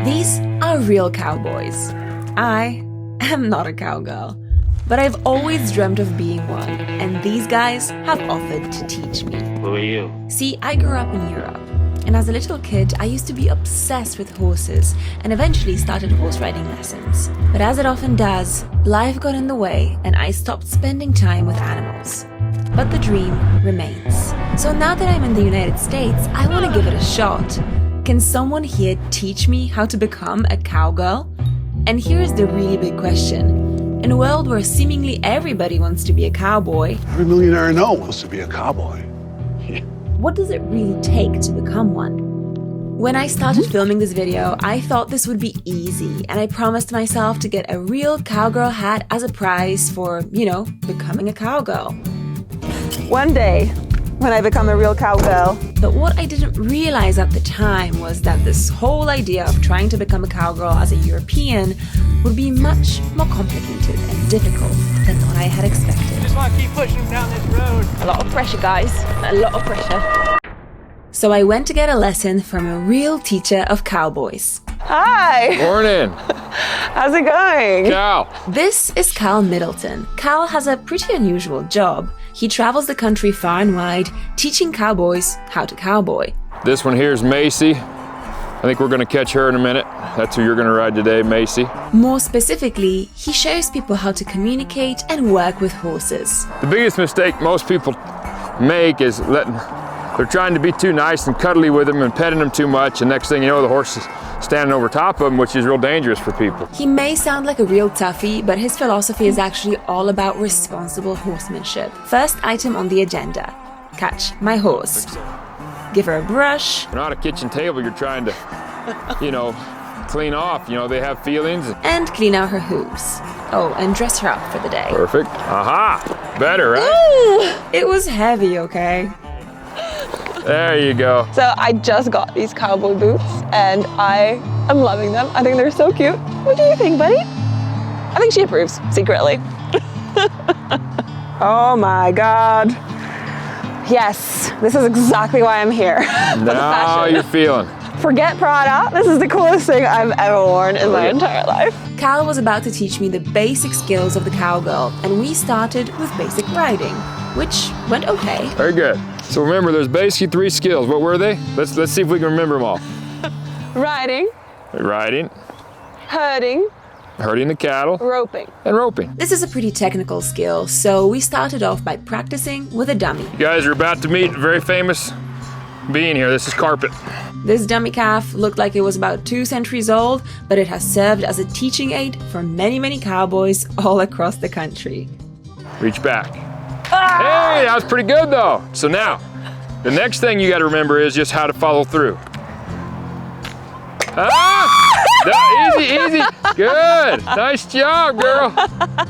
These are real cowboys. I am not a cowgirl, but I've always dreamt of being one, and these guys have offered to teach me. Who are you? See, I grew up in Europe, and as a little kid, I used to be obsessed with horses and eventually started horse riding lessons. But as it often does, life got in the way and I stopped spending time with animals. But the dream remains. So now that I'm in the United States, I want to give it a shot. Can someone here teach me how to become a cowgirl? And here's the really big question. In a world where seemingly everybody wants to be a cowboy, Every millionaire I know wants to be a cowboy. what does it really take to become one? When I started filming this video, I thought this would be easy, and I promised myself to get a real cowgirl hat as a prize for, becoming a cowgirl. One day, when I become a real cowgirl. But what I didn't realize at the time was that this whole idea of trying to become a cowgirl as a European would be much more complicated and difficult than what I had expected. Just want to keep pushing him down this road. A lot of pressure, guys. A lot of pressure. So I went to get a lesson from a real teacher of cowboys. Hi! Morning. How's it going? Cal. This is Cal Middleton. Cal has a pretty unusual job. He travels the country far and wide, teaching cowboys how to cowboy. This one here is Macy. I think we're going to catch her in a minute. That's who you're going to ride today, Macy. More specifically, he shows people how to communicate and work with horses. The biggest mistake most people make is they're trying to be too nice and cuddly with them and petting them too much, and next thing you know, the horse is standing over top of them, which is real dangerous for people. He may sound like a real toughie, but his philosophy is actually all about responsible horsemanship. First item on the agenda: catch my horse. Give her a brush. You're not a kitchen table you're trying to, clean off. They have feelings. And clean out her hooves. Oh, and dress her up for the day. Perfect. Aha! Better, right? Ooh, it was heavy, okay? There you go. So I just got these cowboy boots and I am loving them. I think they're so cute. What do you think, buddy? I think she approves, secretly. Oh my God. Yes, this is exactly why I'm here. Now you're feeling. Forget Prada. This is the coolest thing I've ever worn in my entire life. Cal was about to teach me the basic skills of the cowgirl, and we started with basic riding, which went okay. Very good. So remember, there's basically 3 skills. What were they? Let's see if we can remember them all. Riding, Riding, herding, herding the cattle, roping. and roping. This is a pretty technical skill, so we started off by practicing with a dummy. You guys are about to meet a very famous being here. This is Carpet. This dummy calf looked like it was about 2 centuries old, but it has served as a teaching aid for many, many cowboys all across the country. Reach back. Hey, that was pretty good though. So now, the next thing you got to remember is just how to follow through. Easy. Good. Nice job, girl.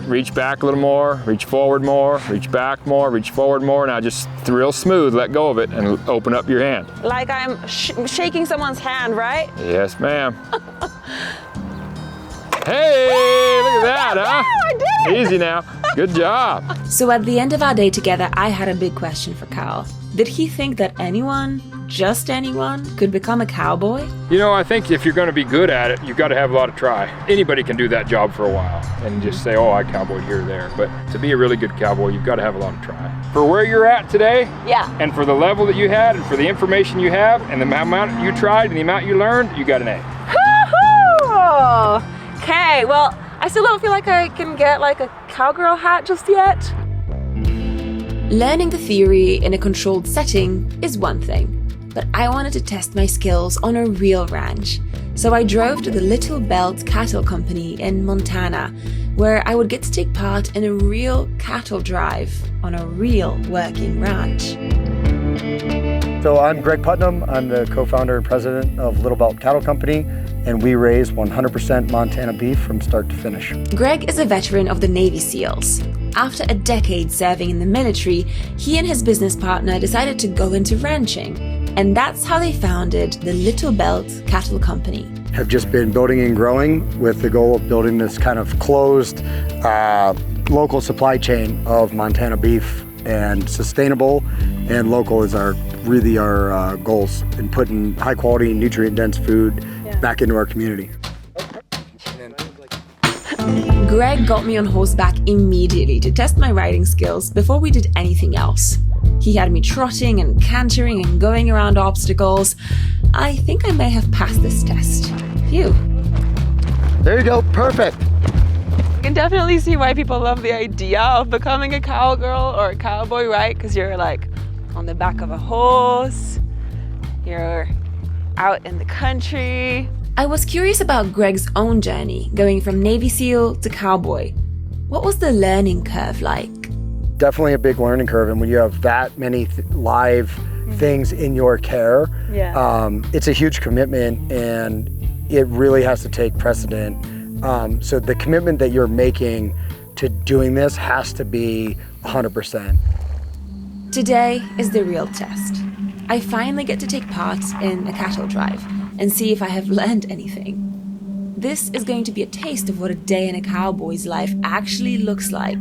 Reach back a little more, reach forward more, reach back more, reach forward more. Now just real smooth, let go of it and open up your hand. Like I'm shaking someone's hand, right? Yes, ma'am. Hey, look at that, huh? I did it! Easy now. Good job. So at the end of our day together, I had a big question for Cal. Did he think that anyone, just anyone, could become a cowboy? I think if you're going to be good at it, you've got to have a lot of try. Anybody can do that job for a while and just say, oh, I cowboyed here or there. But to be a really good cowboy, you've got to have a lot of try. For where you're at today, Yeah. and for the level that you had, and for the information you have, and the amount you tried, and the amount you learned, you got an A. Woohoo! Okay, well, I still don't feel like I can get like a cowgirl hat just yet. Learning the theory in a controlled setting is one thing, but I wanted to test my skills on a real ranch. So I drove to the Little Belt Cattle Company in Montana, where I would get to take part in a real cattle drive on a real working ranch. So I'm Greg Putnam. I'm the co-founder and president of Little Belt Cattle Company, and we raise 100% Montana beef from start to finish. Greg is a veteran of the Navy SEALs. After a decade serving in the military, he and his business partner decided to go into ranching, and that's how they founded the Little Belt Cattle Company. Have just been building and growing with the goal of building this kind of closed local supply chain of Montana beef, and sustainable and local is our really our goals in putting high quality, nutrient dense food back into our community. Greg got me on horseback immediately to test my riding skills before we did anything else. He had me trotting and cantering and going around obstacles. I think I may have passed this test. Phew. There you go, perfect. I can definitely see why people love the idea of becoming a cowgirl or a cowboy, right? Because you're like on the back of a horse, you're out in the country. I was curious about Greg's own journey, going from Navy SEAL to cowboy. What was the learning curve like? Definitely a big learning curve, and when you have that many live things in your care, it's a huge commitment, and it really has to take precedent. So the commitment that you're making to doing this has to be 100%. Today is the real test. I finally get to take part in a cattle drive and see if I have learned anything. This is going to be a taste of what a day in a cowboy's life actually looks like.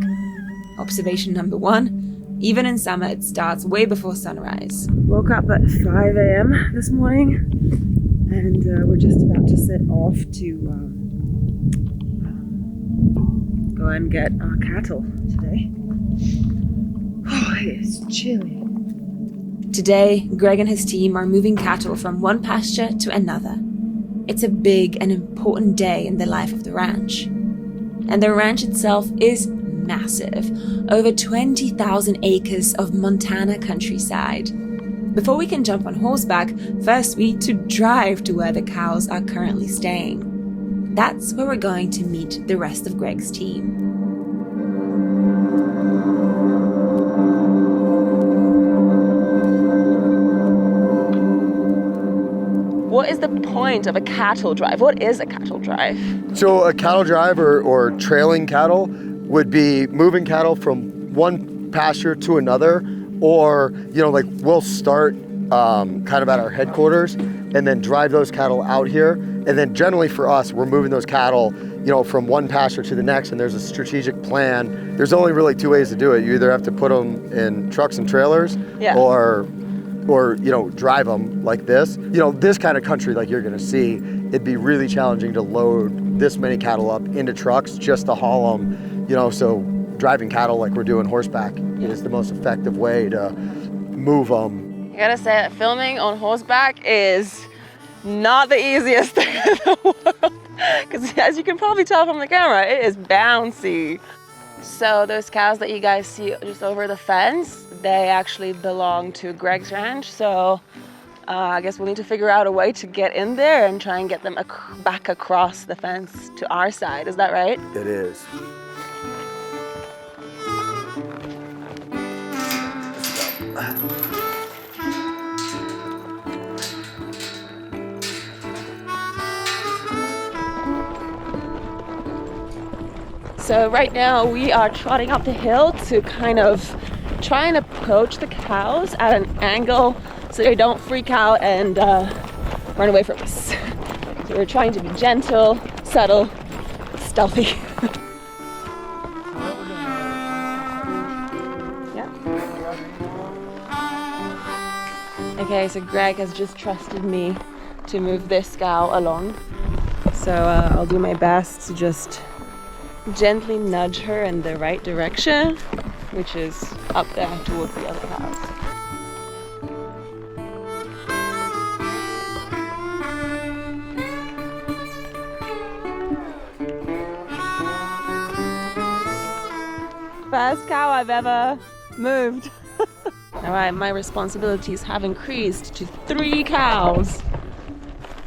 Observation number 1, even in summer it starts way before sunrise. Woke up at 5 a.m. this morning and we're just about to set off to go and get our cattle today. Oh, it is chilly. Today, Greg and his team are moving cattle from one pasture to another. It's a big and important day in the life of the ranch. And the ranch itself is massive, over 20,000 acres of Montana countryside. Before we can jump on horseback, first we need to drive to where the cows are currently staying. That's where we're going to meet the rest of Greg's team. What is the point of a cattle drive? What is a cattle drive? So a cattle drive or trailing cattle would be moving cattle from one pasture to another, or, like we'll start kind of at our headquarters and then drive those cattle out here. And then generally for us, we're moving those cattle, from one pasture to the next, and there's a strategic plan. There's only really 2 ways to do it. You either have to put them in trucks and trailers, or drive them like this. This kind of country like you're gonna see, it'd be really challenging to load this many cattle up into trucks just to haul them, so driving cattle like we're doing horseback is the most effective way to move them. I gotta say that filming on horseback is not the easiest thing in the world. Because as you can probably tell from the camera, it is bouncy. So those cows that you guys see just over the fence, they actually belong to Greg's ranch. So I guess we'll need to figure out a way to get in there and try and get them back across the fence to our side. Is that right? It is. So right now we are trotting up the hill to kind of try and approach the cows at an angle so they don't freak out and run away from us. So we're trying to be gentle, subtle, stealthy. Yeah. Okay, so Greg has just trusted me to move this cow along. So I'll do my best to just gently nudge her in the right direction, which is up there towards the other cows. First cow I've ever moved. All right, my responsibilities have increased to 3 cows.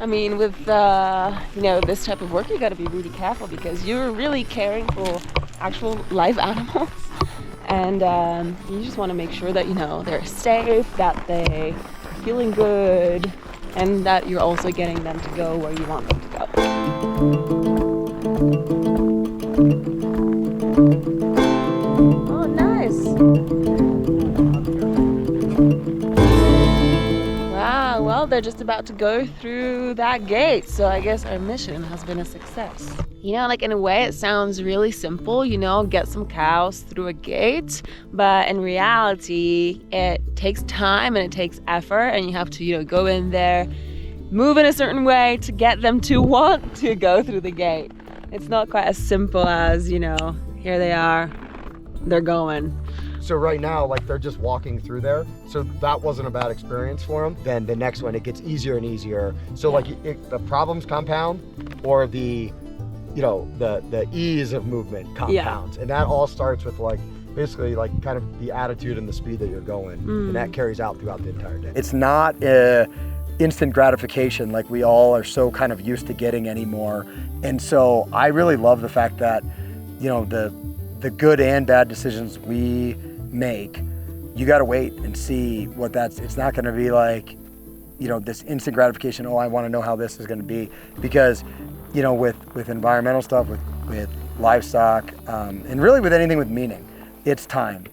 I mean, with this type of work, you got to be really careful because you're really caring for actual live animals, and you just want to make sure that they're safe, that they are feeling good, and that you're also getting them to go where you want them to go. Oh, nice. Wow, well, they're we're just about to go through that gate. So I guess our mission has been a success. You know, like in a way it sounds really simple, you know, get some cows through a gate. But in reality, it takes time and it takes effort, and you have to, you know, go in there, move in a certain way to get them to want to go through the gate. It's not quite as simple as, you know, here they are, they're going. So right now, like they're just walking through there. So that wasn't a bad experience for them. Then the next one, it gets easier and easier. So like the problems compound, or the, you know, the ease of movement compounds. And that all starts with like, basically like kind of the attitude and the speed that you're going. And that carries out throughout the entire day. It's not instant gratification like we all are so kind of used to getting anymore. And so I really love the fact that, you know, the good and bad decisions we make, you got to wait and see what it's not going to be like, you know, this instant gratification. Oh, I want to know how this is going to be, because, you know, with environmental stuff, with livestock, and really with anything with meaning, it's time.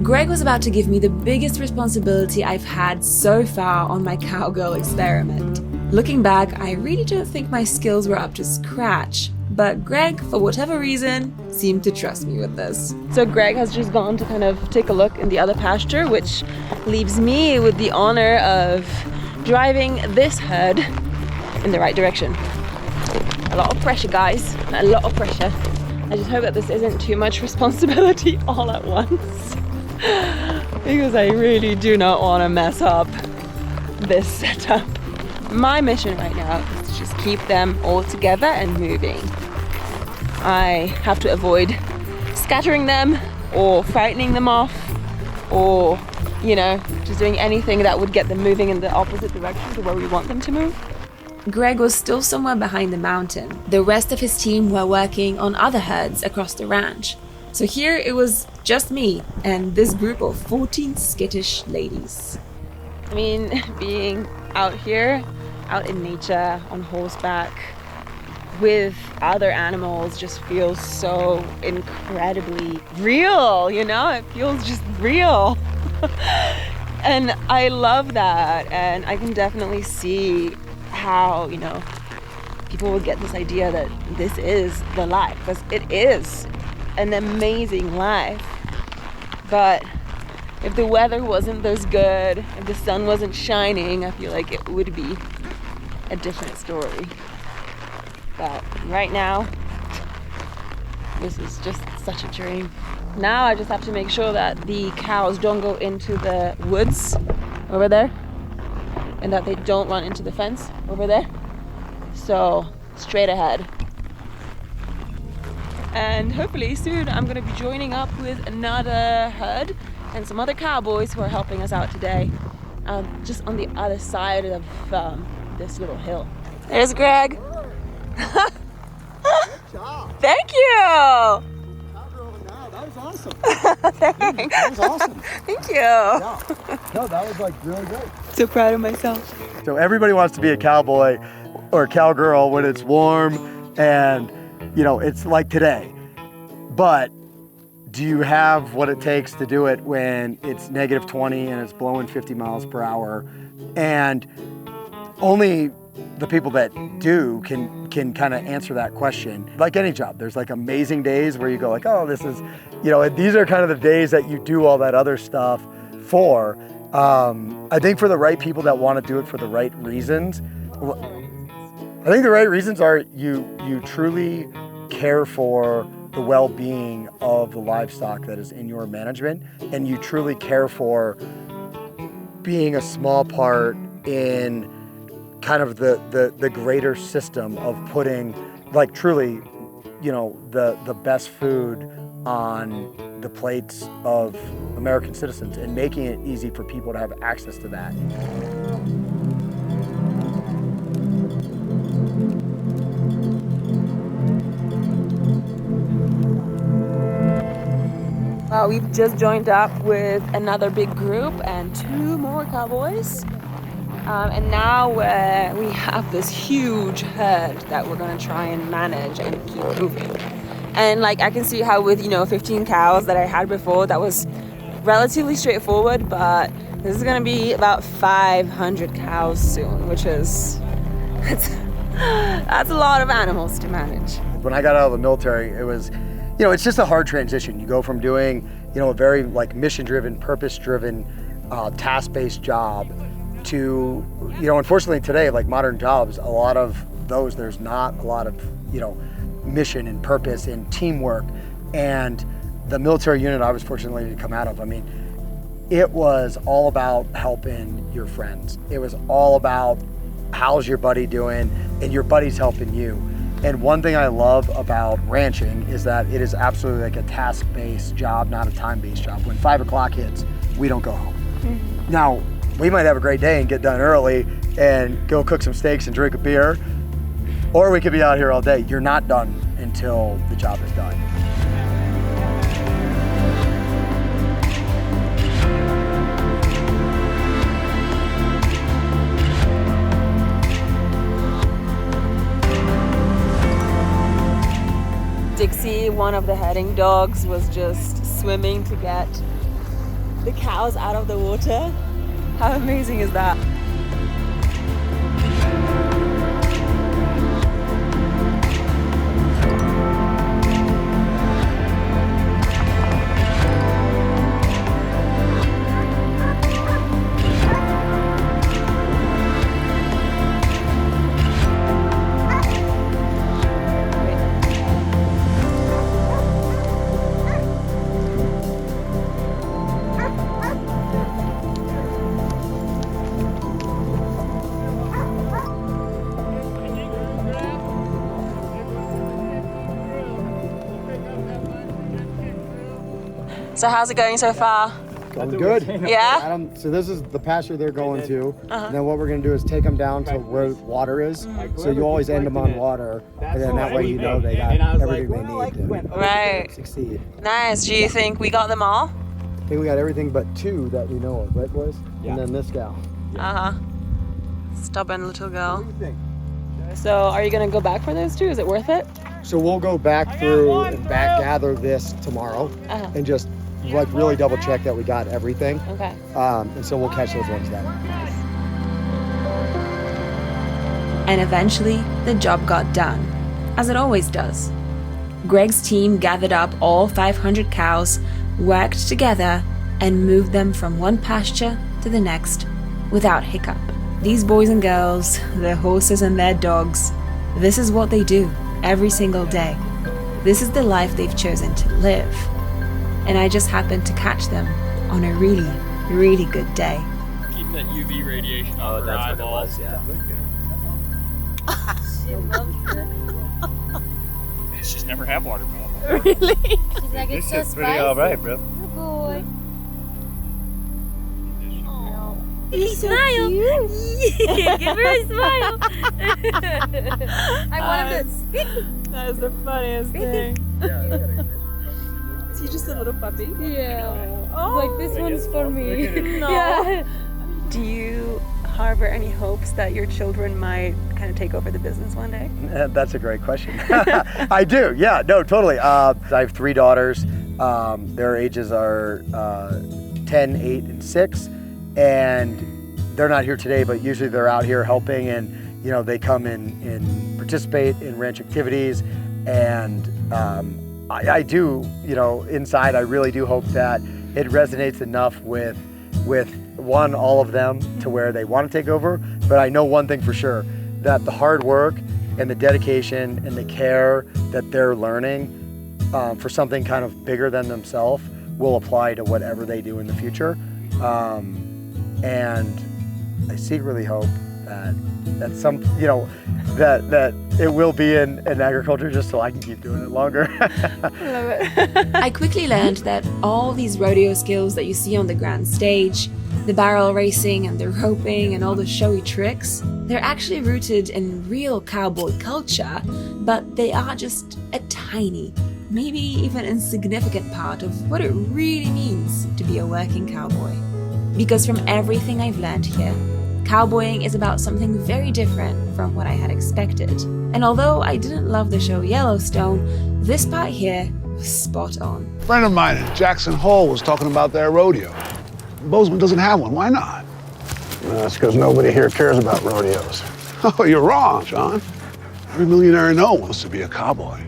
Greg was about to give me the biggest responsibility I've had so far on my cowgirl experiment. Looking back, I really don't think my skills were up to scratch, but Greg, for whatever reason, seemed to trust me with this. So Greg has just gone to kind of take a look in the other pasture, which leaves me with the honor of driving this herd in the right direction. A lot of pressure, guys, a lot of pressure. I just hope that this isn't too much responsibility all at once, because I really do not want to mess up this setup. My mission right now is to just keep them all together and moving. I have to avoid scattering them or frightening them off, or, you know, just doing anything that would get them moving in the opposite direction to where we want them to move. Greg was still somewhere behind the mountain. The rest of his team were working on other herds across the ranch. So here it was just me and this group of 14 skittish ladies. I mean, being out here, out in nature, on horseback, with other animals just feels so incredibly real, you know? It feels just real. And I love that, and I can definitely see how, you know, people would get this idea that this is the life, because it is an amazing life. But if the weather wasn't this good, if the sun wasn't shining, I feel like it would be a different story. But right now, this is just such a dream. Now I just have to make sure that the cows don't go into the woods over there, and that they don't run into the fence over there. So straight ahead. And hopefully soon I'm gonna be joining up with another herd and some other cowboys who are helping us out today, just on the other side of this little hill. There's Greg. Good job. Thank you. That was awesome. Thanks. That was awesome. Thank you. Yeah. No, that was like really great. So proud of myself. So everybody wants to be a cowboy or a cowgirl when it's warm and, you know, it's like today. But do you have what it takes to do it when it's -20 and it's blowing 50 miles per hour? And only the people that do can kind of answer that question. Like any job, there's like amazing days where you go like, oh, this is, you know, these are kind of the days that you do all that other stuff for. I think for the right people that want to do it for the right reasons, I think the right reasons are you truly care for the well-being of the livestock that is in your management, and you truly care for being a small part in kind of the greater system of putting, like, truly, you know, the best food on the plates of American citizens and making it easy for people to have access to that. We've just joined up with another big group and 2 more cowboys. And now we have this huge herd that we're gonna try and manage and keep moving. And like I can see how with, you know, 15 cows that I had before, that was relatively straightforward, but This is gonna be about 500 cows soon, which is, that's a lot of animals to manage. When I got out of the military, it was, it's just a hard transition. You go from doing, a very like mission-driven, purpose-driven, task-based job to, unfortunately today, like modern jobs, a lot of those, there's not a lot of, mission and purpose and teamwork. And the military unit I was fortunate to come out of, it was all about helping your friends. It was all about how's your buddy doing, and your buddy's helping you. And one thing I love about ranching is that it is absolutely like a task-based job, not a time-based job. When 5 o'clock hits, we don't go home. Mm-hmm. Now, we might have a great day and get done early and go cook some steaks and drink a beer, or we could be out here all day. You're not done until the job is done. Dixie, one of the heading dogs, was just swimming to get the cows out of the water. How amazing is that? So how's it going so far? Going good. Yeah? So this is the pasture they're going to. And then what we're going to do is take them down to where water is. So you always end them on water. And then that way you know they got everything they need to succeed. Nice. Do you think we got them all? I think we got everything but 2 that we know of, right boys? And then this gal. Uh-huh. Stubborn little girl. What do you think? So are you going to go back for those 2? Is it worth it? So we'll go back through and back gather this tomorrow and just like really double check that we got everything. Okay. And so we'll catch those ones then. And eventually, the job got done, as it always does. Greg's team gathered up all 500 cows, worked together, and moved them from one pasture to the next without hiccup. These boys and girls, their horses and their dogs, this is what they do every single day. This is the life they've chosen to live. And I just happened to catch them on a really, really good day. Keep that UV radiation off her eyeballs. Yeah. She loves it. She's never had watermelon. Really? She's like, it's so spicy. alright, bro. Good boy. Smile! Yeah, give her a smile. I want him to speak. That is the funniest thing. Is he just a little puppy? Yeah. Oh, Like, this one's for me. No. Yeah. Do you harbor any hopes that your children might kind of take over the business one day? That's a great question. I do, yeah, no, totally. I have 3 daughters. Their ages are 10, 8, and 6. And they're not here today, but usually they're out here helping, and they come and participate in ranch activities. And I do, inside, I really do hope that it resonates enough with one, all of them to where they want to take over. But I know one thing for sure, that the hard work and the dedication and the care that they're learning for something kind of bigger than themselves will apply to whatever they do in the future. And I secretly hope that some, that it will be in agriculture, just so I can keep doing it longer. Love it. I quickly learned that all these rodeo skills that you see on the grand stage, the barrel racing and the roping and all the showy tricks, they're actually rooted in real cowboy culture, but they are just a tiny, maybe even insignificant part of what it really means to be a working cowboy. Because from everything I've learned here, cowboying is about something very different from what I had expected. And although I didn't love the show Yellowstone, this part here was spot on. A friend of mine in Jackson Hole was talking about their rodeo. Bozeman doesn't have one. Why not? That's because nobody here cares about rodeos. Oh, you're wrong, John. Every millionaire I know wants to be a cowboy.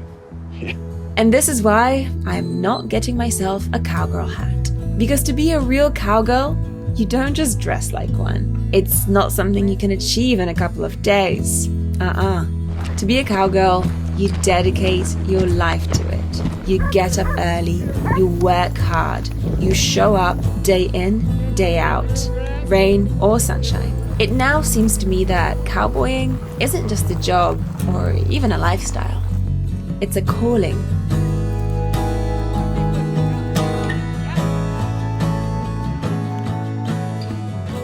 And this is why I'm not getting myself a cowgirl hat. Because to be a real cowgirl, you don't just dress like one. It's not something you can achieve in a couple of days. To be a cowgirl, you dedicate your life to it. You get up early, you work hard, you show up day in, day out, rain or sunshine. It now seems to me that cowboying isn't just a job or even a lifestyle. It's a calling.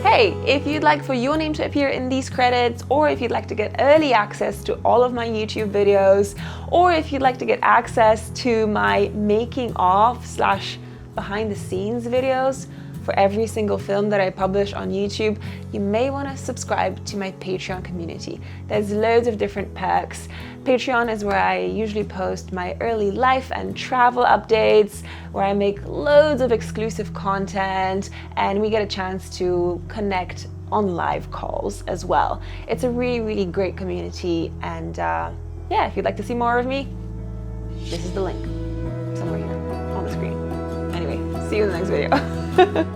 Hey, if you'd like for your name to appear in these credits, or if you'd like to get early access to all of my YouTube videos, or if you'd like to get access to my making of / behind the scenes videos for every single film that I publish on YouTube, you may want to subscribe to my Patreon community. There's loads of different perks. Patreon is where I usually post my early life and travel updates, where I make loads of exclusive content, and we get a chance to connect on live calls as well. It's a really, really great community, and yeah, if you'd like to see more of me, this is the link somewhere here on the screen. Anyway, see you in the next video.